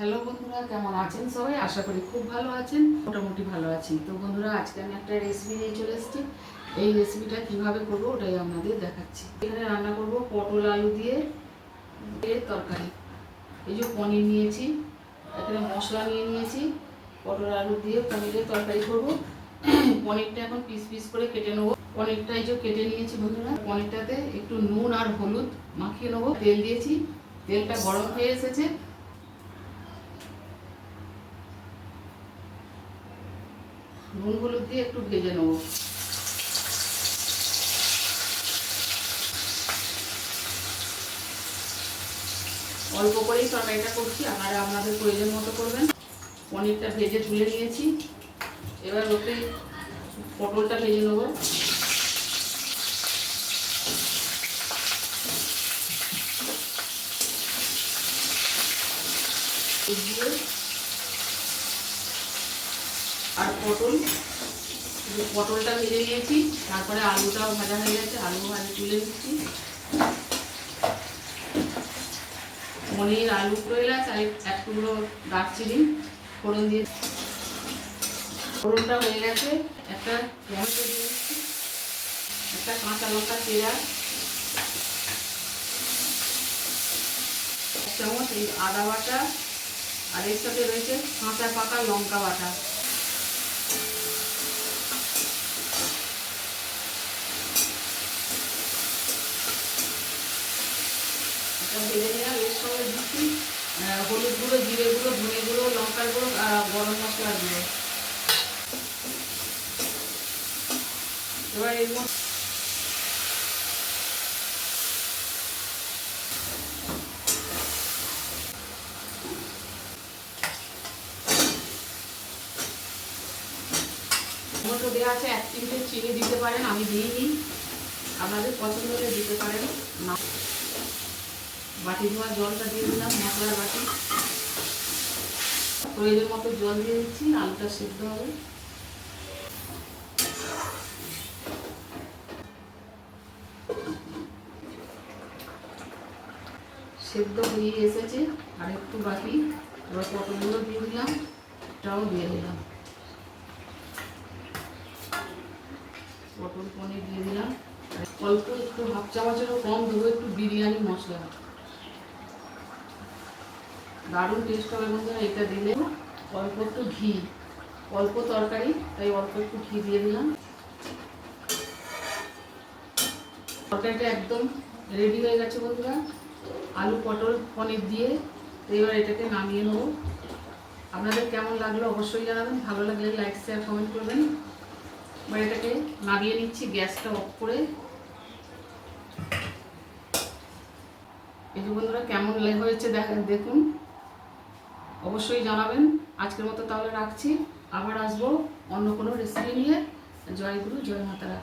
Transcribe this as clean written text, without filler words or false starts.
Hello বন্ধুরা, কেমন আছেন সবাই? আশা করি খুব ভালো আছেন। মোটামুটি ভালো আছি। তো বন্ধুরা, আজকে আমি একটা রেসিপি নিয়ে চলে এসেছি। এই রেসিপিটা কিভাবে করব ওটাই আপনাদের দেখাচ্ছি। এখানে রান্না করব পটল আলু দিয়ে তরকারি। এই যে পনির নিয়েছি, এখানে মশলা নিয়ে নিয়েছি। পটল আলু দিয়ে পনিরের তরকারি করব। পনিরটা এখন পিস পিস করে কেটে নেবো। পনিরটা এই যে কেটে নিয়েছি বন্ধুরা। পনিরটাতে একটু নুন আর হলুদ মাখিয়ে নেবো। তেল দিয়েছি, তেলটা গরম হয়ে এসেছে। নুন হলুদ দিয়ে একটু ভেজে নেব। অল্প করেই তরকারিটা করছি, আপনারা আপনাদের প্রয়োজন মতো করবেন। পনিরটা ভেজে তুলে নিয়েছি, এবার ওতে পটলটা ভেজে নেব। আর পটলটা ভেজে নিয়েছি, তারপরে আলুটাও ভাজা হয়ে গেছে, আলু ভাজা তুলে দিচ্ছি। পনির, আলু, এলাচ আর এক টুকরো দারচিনি ফোড়ন দিয়ে, ফোড়নটা হয়ে গেছে। একটা টমেটো দিয়ে দিচ্ছি, একটা কাঁচা লঙ্কা চেরা, এক চামচ এই আদা বাটা, আর এর সাথে রয়েছে কাঁচা পাকা লঙ্কা বাটা। এটা ভেজে নিলাম। এর সঙ্গে দিচ্ছি হলুদ গুঁড়ো, জিরে গুঁড়ো, ধনে গুঁড়ো, লঙ্কার গুঁড়ো আর গরম মশলার গুঁড়ো। এবার এর মধ্যে দেওয়া আছে 1 চিমটে চিনি দিতে পারেন, আমি দিইনি, আপনাদের পছন্দ হলে দিতে পারেন না। বাটি ধোয়া জলটা দিয়ে দিলাম, মশলার বাটি। প্রয়োজন মতো জল দিয়ে দিচ্ছি, আলুটা সিদ্ধ হবে। সেদ্ধ হয়ে এসেছে, আর একটু বাকি। এবার পটলগুলো দিয়ে দিলাম, এটাও দিয়ে দিলাম। পটল পনির দিয়ে দিলাম। অল্প একটু হাফ চামচেরও কম দেবো একটু বিরিয়ানি মশলা, দারুণ টেস্ট হবে বন্ধুরা এটা দিলে। অল্প একটু ঘি, অল্প তরকারি তাই অল্প একটু ঘি দিয়ে দিলাম। তরকারিটা একদম রেডি হয়ে গেছে বন্ধুরা, আলু পটল পনির দিয়ে। এবার এটাকে নামিয়ে নেবো। আপনাদের কেমন লাগলো অবশ্যই জানাবেন, ভালো লাগলে লাইক শেয়ার কমেন্ট করবেন। এবার এটাকে নামিয়ে নিচ্ছি, গ্যাসটা অফ করে। এই যে বন্ধুরা কেমন হয়েছে দেখুন, অবশ্যই জানাবেন। আজকের মতো তাহলে রাখছি, আবার আসবো অন্য কোনো রেসিপি নিয়ে। জয় গুরু, জয় মাতারা।